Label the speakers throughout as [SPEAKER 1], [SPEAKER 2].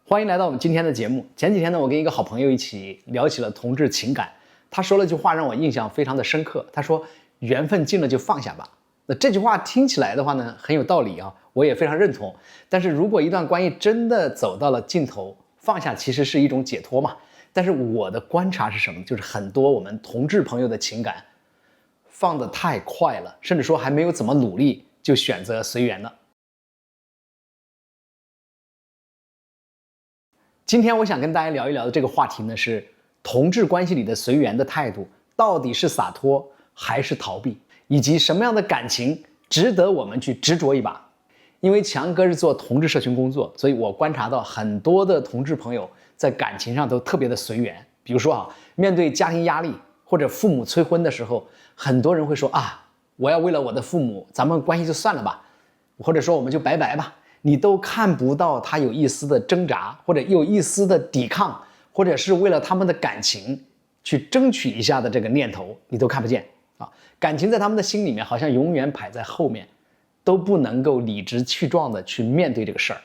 [SPEAKER 1] 欢迎来到我们今天的节目。前几天呢，我跟一个好朋友一起聊起了同志情感，他说了句话让我印象非常的深刻。他说：“缘分尽了就放下吧。”那这句话听起来的话呢，很有道理啊，我也非常认同。但是如果一段关系真的走到了尽头，放下其实是一种解脱嘛。但是我的观察是什么？就是很多我们同志朋友的情感放得太快了，甚至说还没有怎么努力就选择随缘了。今天我想跟大家聊一聊的这个话题呢，是同志关系里的随缘的态度，到底是洒脱还是逃避，以及什么样的感情值得我们去执着一把。因为强哥是做同志社群工作，所以我观察到很多的同志朋友在感情上都特别的随缘。比如说面对家庭压力或者父母催婚的时候，很多人会说我要为了我的父母，咱们关系就算了吧，或者说我们就拜拜吧。你都看不到他有一丝的挣扎，或者有一丝的抵抗，或者是为了他们的感情去争取一下的这个念头，你都看不见啊！感情在他们的心里面好像永远排在后面，都不能够理直气壮的去面对这个事儿，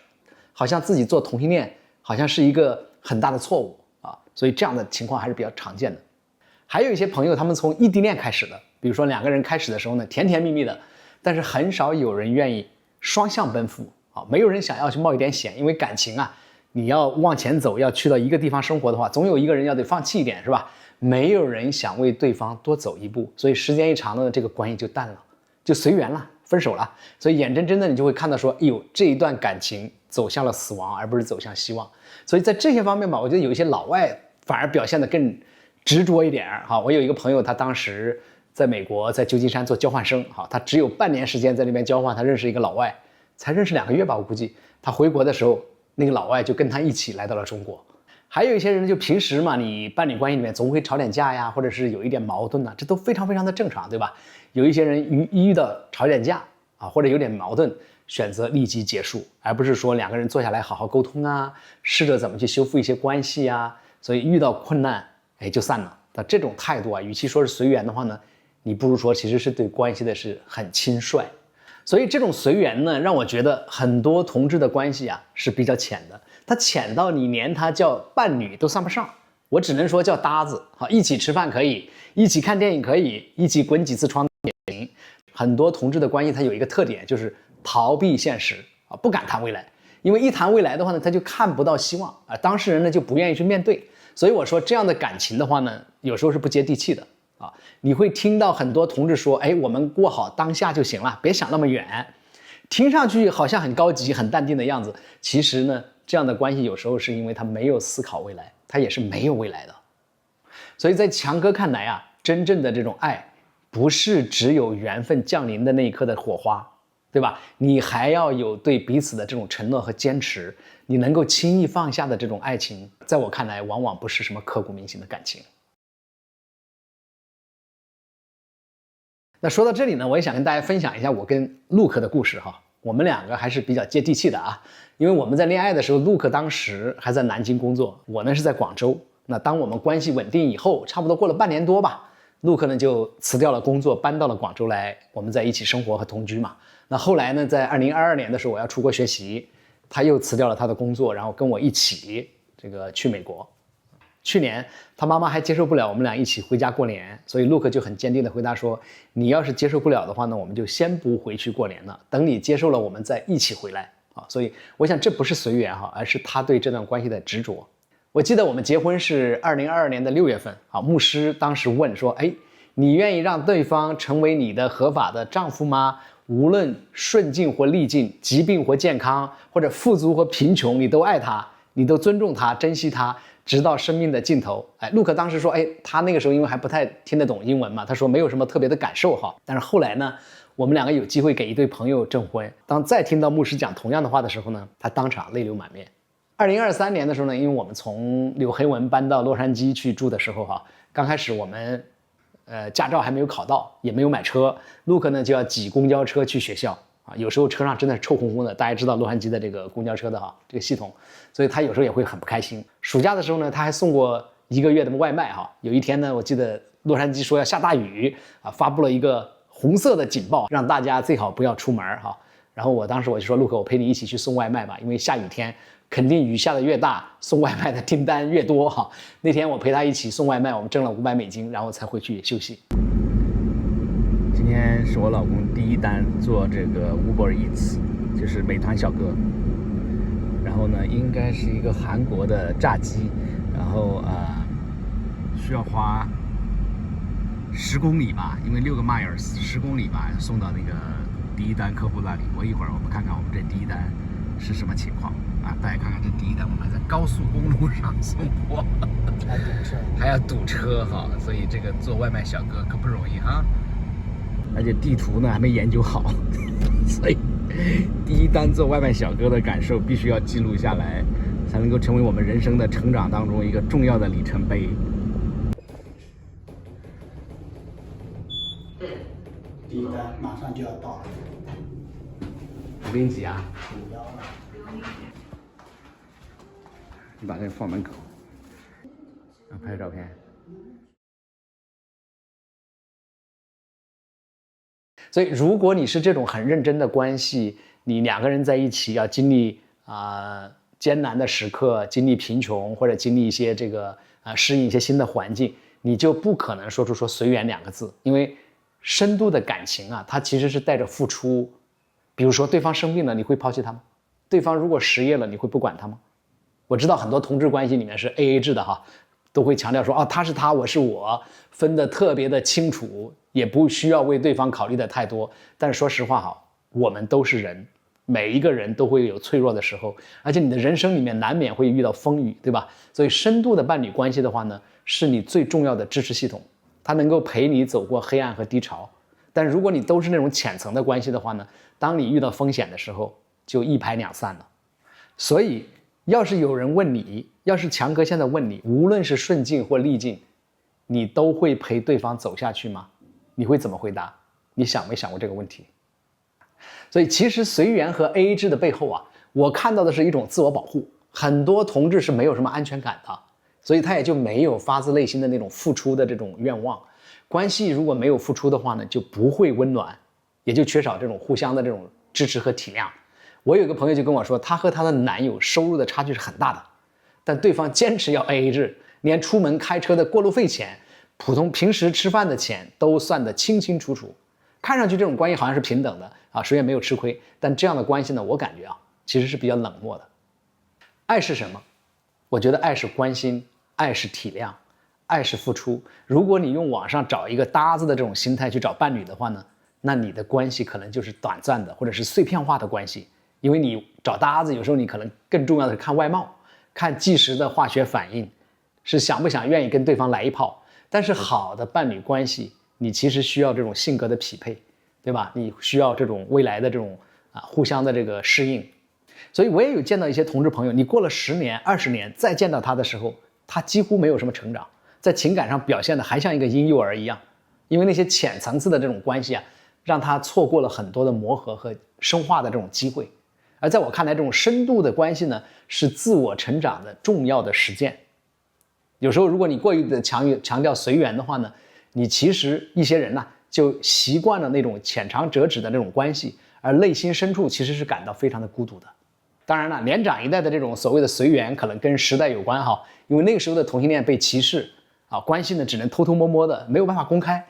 [SPEAKER 1] 好像自己做同性恋好像是一个很大的错误啊！所以这样的情况还是比较常见的。还有一些朋友，他们从异地恋开始的，比如说两个人开始的时候呢，甜甜蜜蜜的，但是很少有人愿意双向奔赴。没有人想要去冒一点险，因为感情你要往前走，要去到一个地方生活的话，总有一个人要得放弃一点，是吧？没有人想为对方多走一步，所以时间一长了，这个关系就淡了，就随缘了，分手了。所以眼睁睁的你就会看到说，哎呦，这一段感情走向了死亡，而不是走向希望。所以在这些方面吧，我觉得有一些老外反而表现得更执着一点。我有一个朋友，他当时在美国，在旧金山做交换生，他只有半年时间在那边交换，他认识一个老外。才认识2个月吧，我估计他回国的时候，那个老外就跟他一起来到了中国。还有一些人就平时嘛，你伴侣关系里面总会吵点架呀，或者是有一点矛盾这都非常非常的正常，对吧？有一些人遇到吵点架或者有点矛盾，选择立即结束，而不是说2个人坐下来好好沟通试着怎么去修复一些关系所以遇到困难就散了。那这种态度与其说是随缘的话呢，你不如说其实是对关系的是很轻率。所以这种随缘呢，让我觉得很多同志的关系是比较浅的，他浅到你连他叫伴侣都算不上，我只能说叫搭子。一起吃饭可以，一起看电影可以，一起滚几次床也行。很多同志的关系它有一个特点，就是逃避现实不敢谈未来，因为一谈未来的话呢，他就看不到希望当事人呢就不愿意去面对。所以我说这样的感情的话呢，有时候是不接地气的。你会听到很多同志说，我们过好当下就行了，别想那么远。听上去好像很高级很淡定的样子，其实呢，这样的关系有时候是因为他没有思考未来，他也是没有未来的。所以在强哥看来真正的这种爱不是只有缘分降临的那一刻的火花，对吧？你还要有对彼此的这种承诺和坚持，你能够轻易放下的这种爱情，在我看来往往不是什么刻骨铭心的感情。那说到这里呢，我也想跟大家分享一下我跟陆克的故事我们2个还是比较接地气的因为我们在恋爱的时候，陆克当时还在南京工作，我呢是在广州。那当我们关系稳定以后，差不多过了半年多吧，陆克呢就辞掉了工作，搬到了广州来，我们在一起生活和同居嘛。那后来呢，在2022年的时候，我要出国学习，他又辞掉了他的工作，然后跟我一起去美国。去年他妈妈还接受不了我们俩一起回家过年，所以陆克就很坚定的回答说，你要是接受不了的话呢，我们就先不回去过年了，等你接受了我们再一起回来所以我想这不是随缘而是他对这段关系的执着。我记得我们结婚是2022年的6月份牧师当时问说，你愿意让对方成为你的合法的丈夫吗？无论顺境或逆境，疾病或健康，或者富足或贫穷，你都爱他，你都尊重他，珍惜他，直到生命的尽头。陆克当时说，他那个时候因为还不太听得懂英文嘛，他说没有什么特别的感受但是后来呢，我们2个有机会给一对朋友证婚，当再听到牧师讲同样的话的时候呢，他当场泪流满面。2023年的时候呢，因为我们从纽黑文搬到洛杉矶去住的时候刚开始我们驾照还没有考到，也没有买车，陆克呢就要挤公交车去学校有时候车上真的是臭烘烘的，大家知道洛杉矶的这个公交车的这个系统，所以他有时候也会很不开心。暑假的时候呢，他还送过1个月的外卖有一天呢，我记得洛杉矶说要下大雨发布了一个红色的警报，让大家最好不要出门然后我当时就说，陆可，我陪你一起去送外卖吧，因为下雨天肯定雨下的越大，送外卖的订单越多哈。那天我陪他一起送外卖，我们挣了$500，然后才回去休息。今天是我老公第一单做这个 Uber Eats， 就是美团小哥。然后呢，应该是一个韩国的炸鸡，然后需要花10公里吧，因为6个 miles 10公里吧，送到那个第一单客户那里。我们看看我们这第一单是什么情况啊？大家看看这第一单，我们还在高速公路上送货，还要堵车哈，所以这个做外卖小哥可不容易哈。而且地图呢还没研究好，所以第一单做外卖小哥的感受必须要记录下来，才能够成为我们人生的成长当中一个重要的里程碑。
[SPEAKER 2] 第一单马上就要到了，
[SPEAKER 1] 我给你挤啊，
[SPEAKER 2] 不要了。
[SPEAKER 1] 你把这个放门口，拍照片。所以，如果你是这种很认真的关系，你2个人在一起要经历艰难的时刻，经历贫穷，或者经历一些这个适应一些新的环境，你就不可能说出随缘2个字，因为深度的感情啊，它其实是带着付出。比如说，对方生病了，你会抛弃他吗？对方如果失业了，你会不管他吗？我知道很多同志关系里面是 AA 制的哈，都会强调说他是他，我是我，分得特别的清楚，也不需要为对方考虑的太多。但是说实话哈，我们都是人，每一个人都会有脆弱的时候，而且你的人生里面难免会遇到风雨，对吧？所以深度的伴侣关系的话呢，是你最重要的支持系统，它能够陪你走过黑暗和低潮。但如果你都是那种浅层的关系的话呢，当你遇到风险的时候，就一拍两散了。所以要是有人问你，要是强哥现在问你，无论是顺境或逆境，你都会陪对方走下去吗？你会怎么回答？你想没想过这个问题？所以其实随缘和 AA 制的背后啊，我看到的是一种自我保护。很多同志是没有什么安全感的，所以他也就没有发自内心的那种付出的这种愿望。关系如果没有付出的话呢，就不会温暖，也就缺少这种互相的这种支持和体谅。我有个朋友就跟我说，她和她的男友收入的差距是很大的，但对方坚持要 AA 制，连出门开车的过路费钱，平时吃饭的钱都算得清清楚楚。看上去这种关系好像是平等的啊，谁也没有吃亏。但这样的关系呢，我感觉其实是比较冷漠的。爱是什么？我觉得爱是关心，爱是体谅，爱是付出。如果你用网上找一个搭子的这种心态去找伴侣的话呢，那你的关系可能就是短暂的，或者是碎片化的关系。因为你找搭子，有时候你可能更重要的是看外貌，看即时的化学反应，是想不想愿意跟对方来一炮。但是好的伴侣关系，你其实需要这种性格的匹配，对吧？你需要这种未来的这种互相的这个适应。所以我也有见到一些同志朋友，你过了10年、20年再见到他的时候，他几乎没有什么成长，在情感上表现的还像一个婴幼儿一样。因为那些浅层次的这种关系让他错过了很多的磨合和深化的这种机会。而在我看来，这种深度的关系呢，是自我成长的重要的实践。有时候如果你过于的强调随缘的话呢，你其实一些人就习惯了那种浅尝辄止的那种关系，而内心深处其实是感到非常的孤独的。当然了，年长一代的这种所谓的随缘可能跟时代有关因为那个时候的同性恋被歧视关系呢只能偷偷摸摸的，没有办法公开，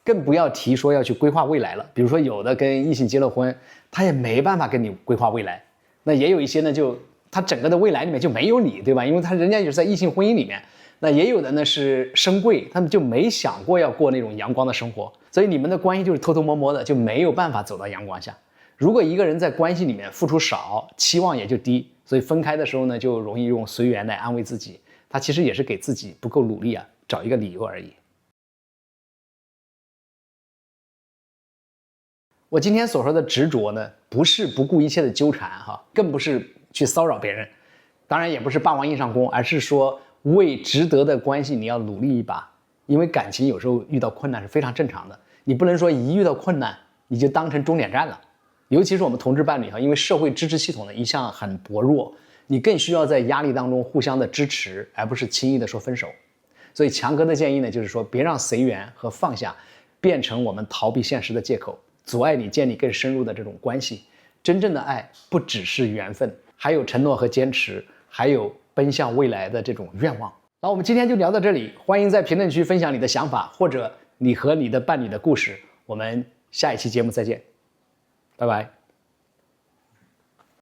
[SPEAKER 1] 更不要提说要去规划未来了。比如说有的跟异性结了婚，他也没办法跟你规划未来。那也有一些呢，就他整个的未来里面就没有你，对吧？因为人家就是在异性婚姻里面。那也有的呢是深贵，他们就没想过要过那种阳光的生活，所以你们的关系就是偷偷摸摸的，就没有办法走到阳光下。如果一个人在关系里面付出少，期望也就低，所以分开的时候呢，就容易用随缘来安慰自己。他其实也是给自己不够努力找一个理由而已。我今天所说的执着呢，不是不顾一切的纠缠更不是去骚扰别人，当然也不是霸王硬上弓，而是说为值得的关系你要努力一把。因为感情有时候遇到困难是非常正常的，你不能说一遇到困难你就当成终点站了。尤其是我们同志伴侣因为社会支持系统呢一向很薄弱，你更需要在压力当中互相的支持，而不是轻易的说分手。所以强哥的建议呢，就是说别让随缘和放下变成我们逃避现实的借口，阻碍你建立更深入的这种关系。真正的爱不只是缘分，还有承诺和坚持，还有奔向未来的这种愿望。那我们今天就聊到这里，欢迎在评论区分享你的想法，或者你和你的伴侣的故事。我们下一期节目再见，拜拜。